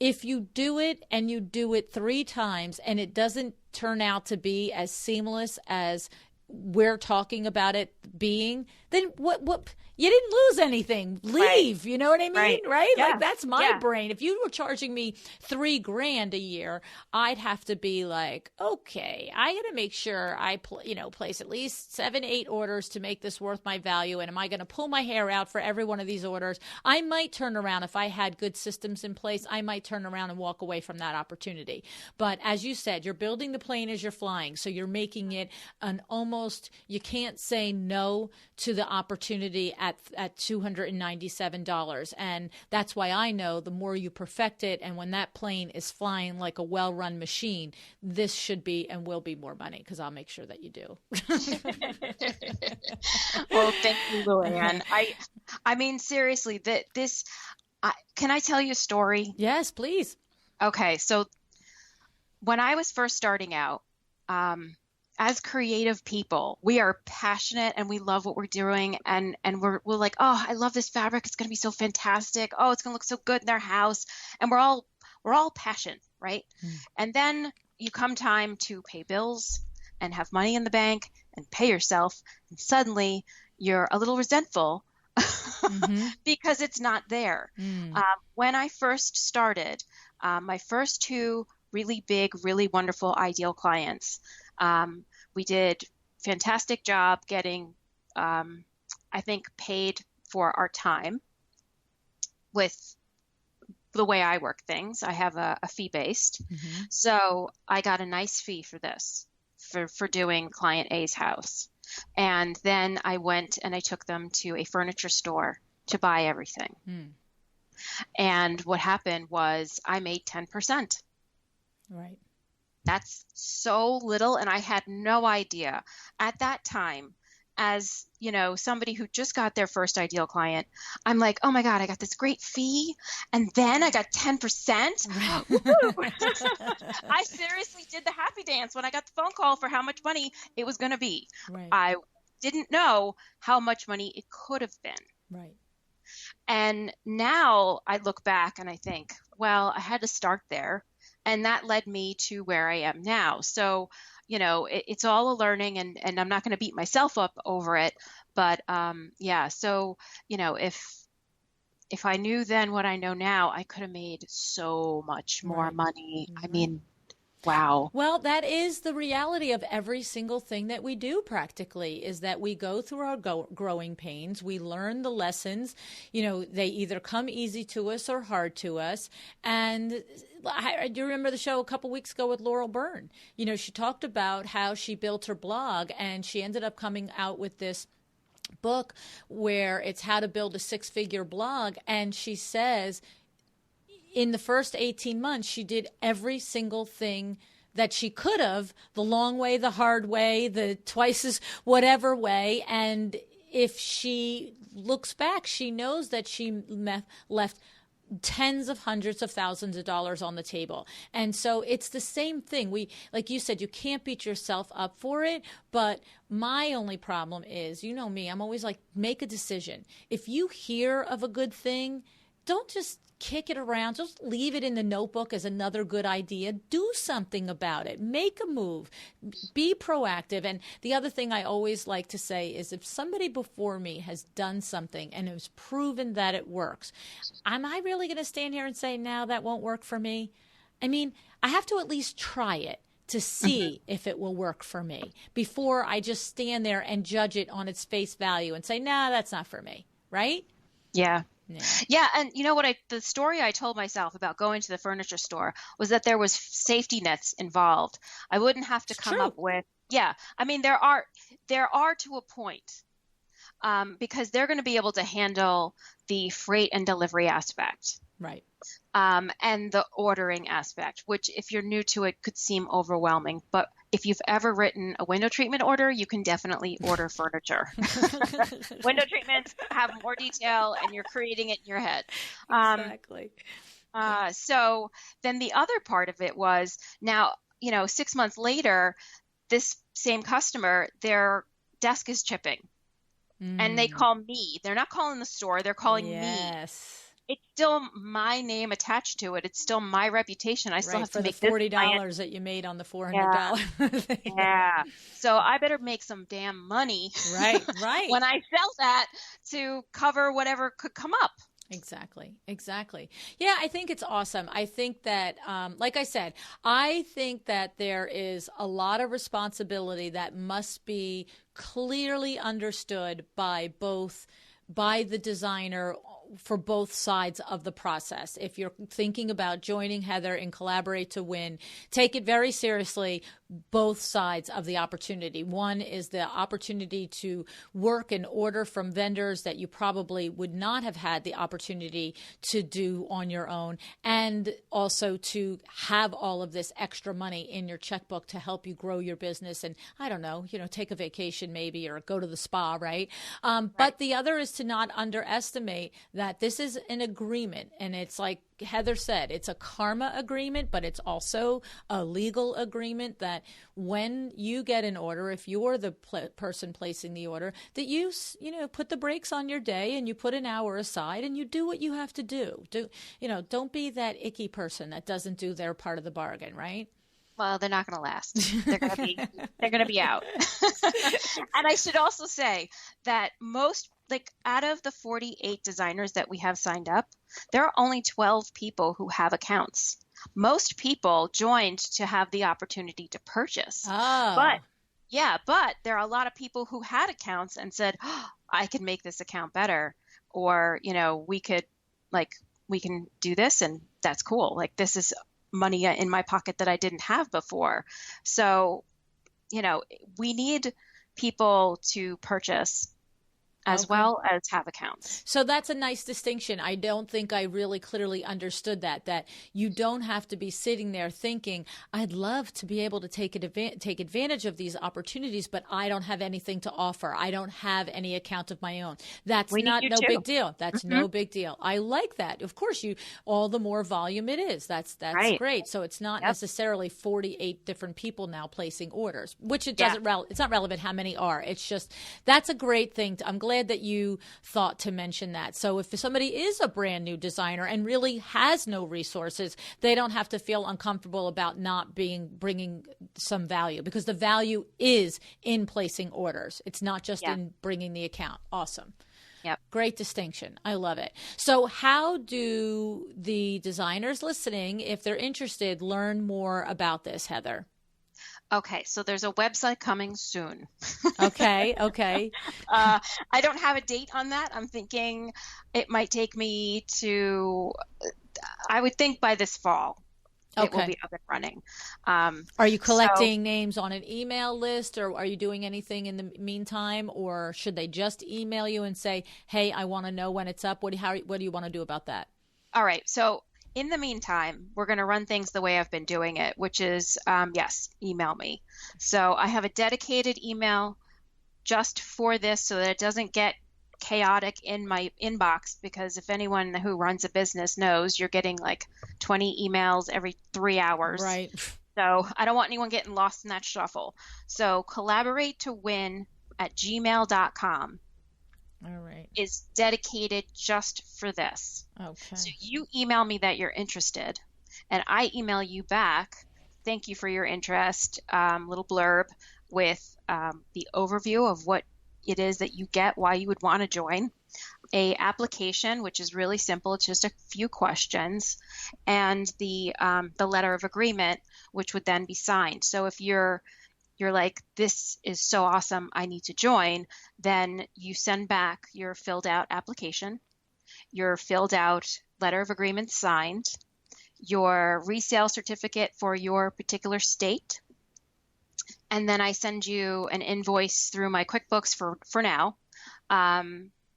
if you do it and you do it 3 times and it doesn't turn out to be as seamless as we're talking about it being, then what you didn't lose anything. Leave. You know what I mean? Right? Yeah. Like, that's my brain. If you were charging me $3,000 a year, I'd have to be like, okay, I got to make sure I place at least 7, 8 orders to make this worth my value. And am I going to pull my hair out for every one of these orders? I might turn around, if I had good systems in place, I might turn around and walk away from that opportunity. But as you said, you're building the plane as you're flying. So you're making it an almost, you can't say no to the opportunity at $297. And that's why I know the more you perfect it, and when that plane is flying like a well-run machine, this should be and will be more money, because I'll make sure that you do. Well, thank you, Luann. I mean, seriously, can I tell you a story? Yes, please. Okay, so when I was first starting out, as creative people, we are passionate and we love what we're doing, and we're like, oh, I love this fabric. It's going to be so fantastic. Oh, it's going to look so good in their house. And we're all passionate, right? And then you come time to pay bills and have money in the bank and pay yourself, and suddenly you're a little resentful because it's not there. When I first started, my first 2 really big, really wonderful, ideal clients, we did fantastic job getting, I think, paid for our time with the way I work things. I have a fee-based. So I got a nice fee for this, for doing client A's house. And then I went and I took them to a furniture store to buy everything. And what happened was I made 10%. Right. That's so little, and I had no idea at that time. As somebody who just got their first ideal client, I'm like, oh my God, I got this great fee, and then I got 10%. I seriously did the happy dance when I got the phone call for how much money it was going to be. Right. I didn't know how much money it could have been. Right. And now I look back and I think, well, I had to start there. And that led me to where I am now. So, it's all a learning, and I'm not going to beat myself up over it. But so, if I knew then what I know now, I could have made so much more money. I mean, wow. Well, that is the reality of every single thing that we do practically, is that we go through our growing pains. We learn the lessons. They either come easy to us or hard to us. And I do remember the show a couple weeks ago with Laurel Byrne. She talked about how she built her blog, and she ended up coming out with this book where it's how to build a 6-figure blog. And she says in the first 18 months, she did every single thing that she could have, the long way, the hard way, the twice as whatever way. And if she looks back, she knows that she left tens of hundreds of thousands of dollars on the table. And so it's the same thing. Like you said, you can't beat yourself up for it. But my only problem is, you know me, I'm always like, make a decision. If you hear of a good thing, don't just kick it around. Just leave it in the notebook as another good idea. Do something about it. Make a move. Be proactive. And the other thing I always like to say is, if somebody before me has done something and has proven that it works, am I really going to stand here and say, now that won't work for me? I mean, I have to at least try it to see if it will work for me before I just stand there and judge it on its face value and say, nah, that's not for me. Right? Yeah. Yeah. Yeah. And you know what, the story I told myself about going to the furniture store was that there was safety nets involved. I wouldn't have to come up with, I mean, there are to a point, because they're going to be able to handle the freight and delivery aspect. Right. And the ordering aspect, which if you're new to it could seem overwhelming, but if you've ever written a window treatment order, you can definitely order furniture. Window treatments have more detail and you're creating it in your head. Exactly. So then the other part of it was, now, 6 months later, this same customer, their desk is chipping and they call me. They're not calling the store. They're calling me. Yes. It's still my name attached to it. It's still my reputation. I still have to make for the $40 that you made on the $400 thing. Yeah. So I better make some damn money. Right. When I sell that to cover whatever could come up. Exactly. Yeah, I think it's awesome. I think that, like I said, I think that there is a lot of responsibility that must be clearly understood by the designer for both sides of the process. If you're thinking about joining Heather in Collaborate to Win, take it very seriously, both sides of the opportunity. One is the opportunity to work and order from vendors that you probably would not have had the opportunity to do on your own, and also to have all of this extra money in your checkbook to help you grow your business and, I don't know, take a vacation maybe, or go to the spa, right? But the other is to not underestimate that this is an agreement, and it's like Heather said, it's a karma agreement, but it's also a legal agreement that when you get an order, if you're the person placing the order, that you put the brakes on your day and you put an hour aside and you do what you have to do. Don't be that icky person that doesn't do their part of the bargain, right? Well, they're not going to last. They're going to be out. And I should also say that out of the 48 designers that we have signed up, there are only 12 people who have accounts. Most people joined to have the opportunity to purchase. Oh. But there are a lot of people who had accounts and said, I can make this account better. Or, we can do this and that's cool. Like, this is money in my pocket that I didn't have before. So, we need people to purchase as well as have accounts. So that's a nice distinction. I don't think I really clearly understood that you don't have to be sitting there thinking, I'd love to be able to take advantage of these opportunities, but I don't have anything to offer. I don't have any account of my own. That's no big deal. That's no big deal. I like that. Of course, all the more volume it is. That's right. Great. So it's not necessarily 48 different people now placing orders, which it's not relevant how many are. It's just, that's a great thing. I'm glad that you thought to mention that. So if somebody is a brand new designer and really has no resources, they don't have to feel uncomfortable about not bringing some value, because the value is in placing orders. It's not just in bringing the account. Awesome. Yep. Great distinction. I love it. So how do the designers listening, if they're interested, learn more about this, Heather? Okay, so there's a website coming soon. Okay. I don't have a date on that. I'm thinking it might take me I would think by this fall. It will be up and running. Are you collecting names on an email list, or are you doing anything in the meantime, or should they just email you and say, hey, I want to know when it's up? What do you want to do about that? All right, so in the meantime, we're going to run things the way I've been doing it, which is, email me. So I have a dedicated email just for this so that it doesn't get chaotic in my inbox, because if anyone who runs a business knows, you're getting like 20 emails every 3 hours. Right. So I don't want anyone getting lost in that shuffle. So collaboratetowin@gmail.com All right. is dedicated just for this. Okay. So you email me that you're interested, and I email you back, thank you for your interest, little blurb with the overview of what it is that you get, why you would want to join, a application, which is really simple. It's just a few questions, and the letter of agreement, which would then be signed. So if you're like, this is so awesome, I need to join, then you send back your filled out application, your filled out letter of agreement signed, your resale certificate for your particular state, and then I send you an invoice through my QuickBooks for now.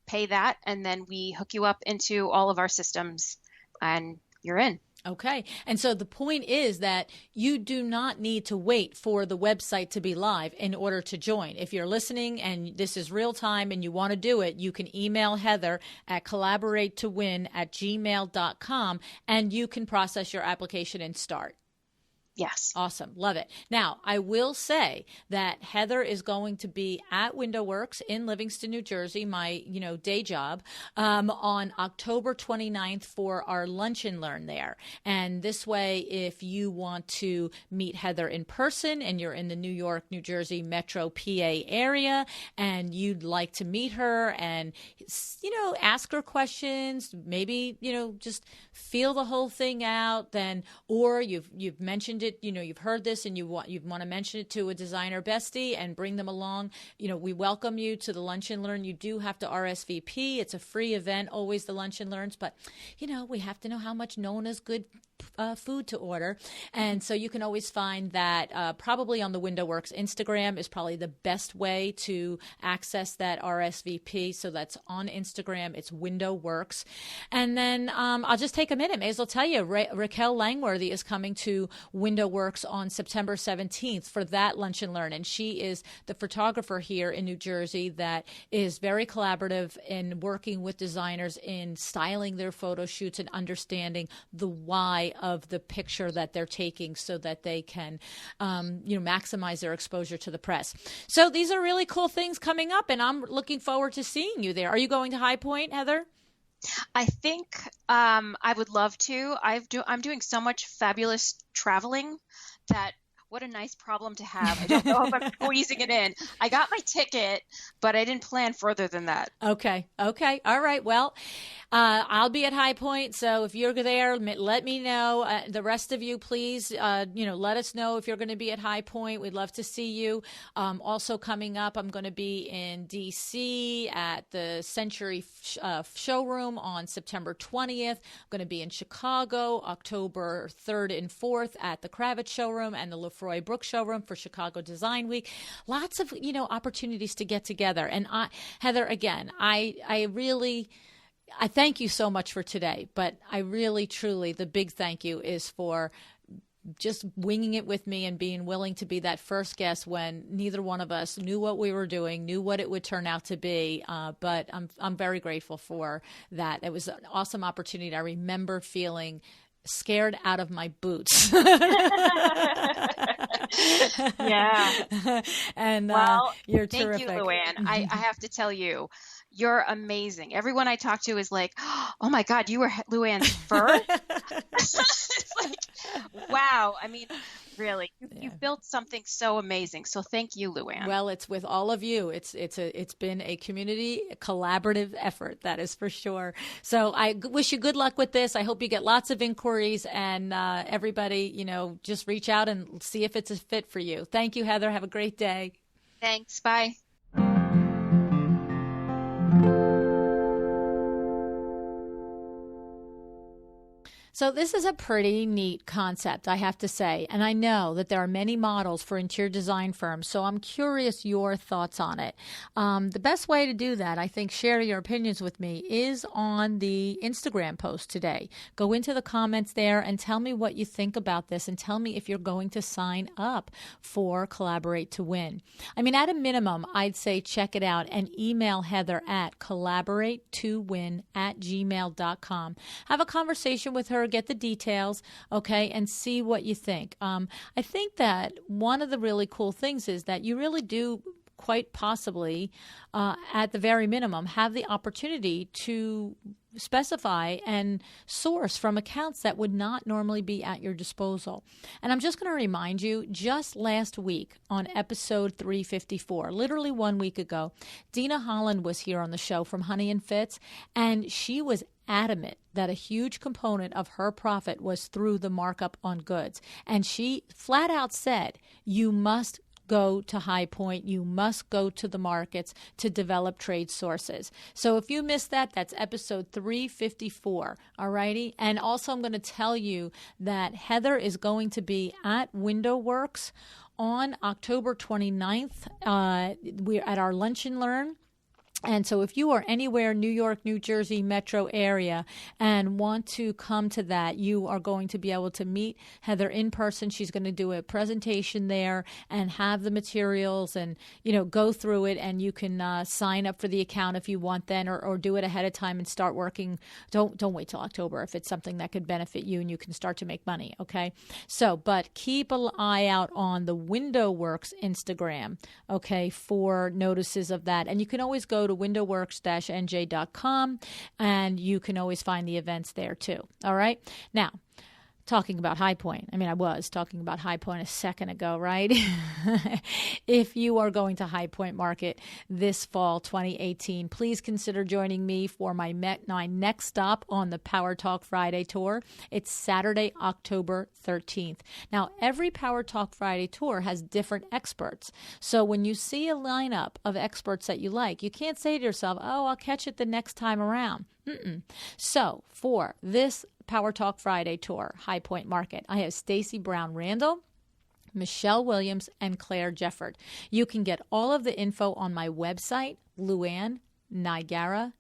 Pay that, and then we hook you up into all of our systems, and you're in. Okay. And so the point is that you do not need to wait for the website to be live in order to join. If you're listening and this is real time and you want to do it, you can email Heather at collaboratetowin@gmail.com, and you can process your application and start. Yes. Awesome. Love it. Now, I will say that Heather is going to be at Window Works in Livingston, New Jersey, my, day job, on October 29th for our lunch and learn there. And this way, if you want to meet Heather in person and you're in the New York, New Jersey metro PA area and you'd like to meet her and, ask her questions, maybe, just feel the whole thing out, then, or you've mentioned it, you've heard this and you want to mention it to a designer bestie and bring them along. We welcome you to the Lunch and Learn. You do have to RSVP. It's a free event, always the Lunch and Learns, but we have to know how much Nona's good food to order. And so you can always find that probably on the Window Works Instagram is probably the best way to access that RSVP. So that's on Instagram. It's Window Works. And then I'll just take a minute. May as well tell you, Raquel Langworthy is coming to Window Works on September 17th for that Lunch and Learn. And she is the photographer here in New Jersey that is very collaborative in working with designers in styling their photo shoots and understanding the why of the picture that they're taking so that they can, maximize their exposure to the press. So these are really cool things coming up, and I'm looking forward to seeing you there. Are you going to High Point, Heather? I think I would love to. I'm doing so much fabulous traveling that what a nice problem to have. I don't know if I'm squeezing it in. I got my ticket, but I didn't plan further than that. Okay. All right. Well, I'll be at High Point. So if you're there, let me know. The rest of you, please, let us know if you're going to be at High Point. We'd love to see you. Also coming up, I'm going to be in D.C. at the Century Showroom on September 20th. I'm going to be in Chicago October 3rd and 4th at the Kravitz Showroom and the Lefroy Brooks Showroom for Chicago Design Week. Lots of, opportunities to get together. And Heather, again, I thank you so much for today, but I really, truly, the big thank you is for just winging it with me and being willing to be that first guest when neither one of us knew what we were doing, knew what it would turn out to be. But I'm very grateful for that. It was an awesome opportunity. I remember feeling scared out of my boots. Yeah. And you're terrific. Thank you, Luann. I have to tell you, you're amazing. Everyone I talk to is like, oh my God, you were Luann's first? It's like, wow. I mean, really, you've built something so amazing. So thank you, Luann. Well, it's with all of you. It's been a community collaborative effort, that is for sure. So I wish you good luck with this. I hope you get lots of inquiries, and everybody, just reach out and see if it's a fit for you. Thank you, Heather. Have a great day. Thanks. Bye. So this is a pretty neat concept, I have to say, and I know that there are many models for interior design firms, so I'm curious your thoughts on it. The best way to do that, I think, share your opinions with me, is on the Instagram post today. Go into the comments there and tell me what you think about this, and tell me if you're going to sign up for Collaborate to Win. I mean, at a minimum, I'd say check it out and email Heather at collaboratetowin@gmail.com. Have a conversation with her, get the details, okay, and see what you think. I think that one of the really cool things is that you really do quite possibly, at the very minimum, have the opportunity to specify and source from accounts that would not normally be at your disposal. And I'm just going to remind you, just last week on episode 354, literally 1 week ago, Dina Holland was here on the show from Honey and Fitz, and she was adamant that a huge component of her profit was through the markup on goods. And she flat out said, you must go to High Point. You must go to the markets to develop trade sources. So if you missed that, that's episode 354. All righty. And also I'm going to tell you that Heather is going to be at Window Works on October 29th. We're at our Lunch and Learn. And so if you are anywhere New York, New Jersey metro area and want to come to that, you are going to be able to meet Heather in person. She's going to do a presentation there and have the materials and, go through it. And you can sign up for the account if you want then, or do it ahead of time and start working. Don't wait till October if it's something that could benefit you and you can start to make money. Okay. So, but keep an eye out on the Window Works Instagram, okay, for notices of that. And you can always go to windowworks-nj.com, and you can always find the events there too. All right. Now, talking about High Point. I mean, I was talking about High Point a second ago, right? If you are going to High Point Market this fall 2018, please consider joining me for my next stop on the Power Talk Friday tour. It's Saturday, October 13th. Now, every Power Talk Friday tour has different experts. So when you see a lineup of experts that you like, you can't say to yourself, oh, I'll catch it the next time around. So for this Power Talk Friday tour, High Point Market, I have Stacy Brown Randall, Michelle Williams, and Claire Jefford. You can get all of the info on my website, luannigara.com.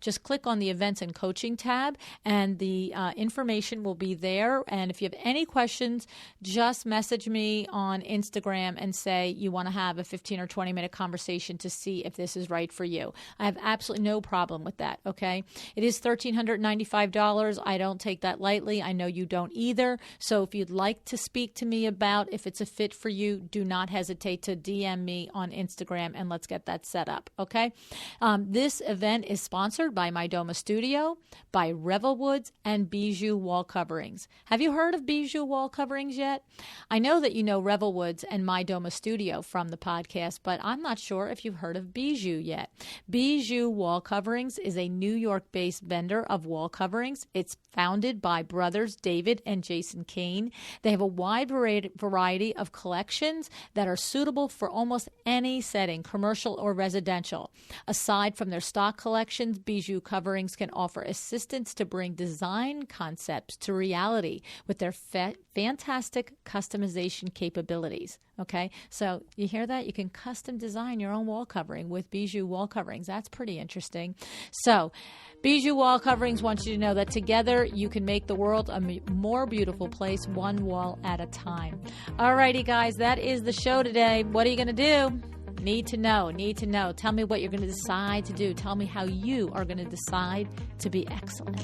Just click on the events and coaching tab and the information will be there. And if you have any questions, just message me on Instagram and say you want to have a 15 or 20 minute conversation to see if this is right for you. I have absolutely no problem with that. Okay. It is $1,395. I don't take that lightly. I know you don't either. So if you'd like to speak to me about if it's a fit for you, do not hesitate to DM me on Instagram and let's get that set up. Okay. This event is sponsored by My Doma Studio, by Revelwoods, and Bijou Wall Coverings. Have you heard of Bijou Wall Coverings yet? I know that you know Revelwoods and My Doma Studio from the podcast, but I'm not sure if you've heard of Bijou yet. Bijou Wall Coverings is a New York-based vendor of wall coverings. It's founded by brothers David and Jason Kane. They have a wide variety of collections that are suitable for almost any setting, commercial or residential. Aside from their stock collections, Bijou Coverings can offer assistance to bring design concepts to reality with their fantastic customization capabilities. Okay, so you hear that? You can custom design your own wall covering with Bijou Wall Coverings. That's pretty interesting. So Bijou Wall Coverings wants you to know that together you can make the world a more beautiful place, one wall at a time. All righty, guys, that is the show today. What are you going to do? Need to know. Tell me what you're going to decide to do. Tell me how you are going to decide to be excellent.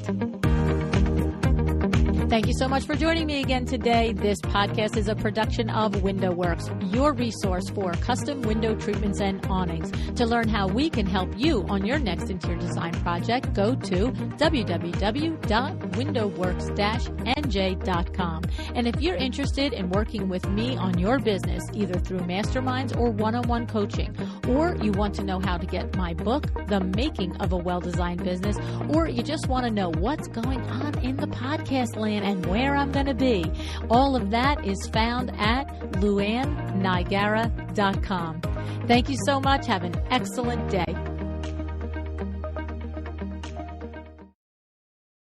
Thank you so much for joining me again today. This podcast is a production of Window Works, your resource for custom window treatments and awnings. To learn how we can help you on your next interior design project, go to www.windowworks-nj.com. And if you're interested in working with me on your business, either through masterminds or one-on-one coaching, or you want to know how to get my book, The Making of a Well-Designed Business, or you just want to know what's going on in the podcast land and where I'm going to be, all of that is found at luannigara.com. Thank you so much. Have an excellent day.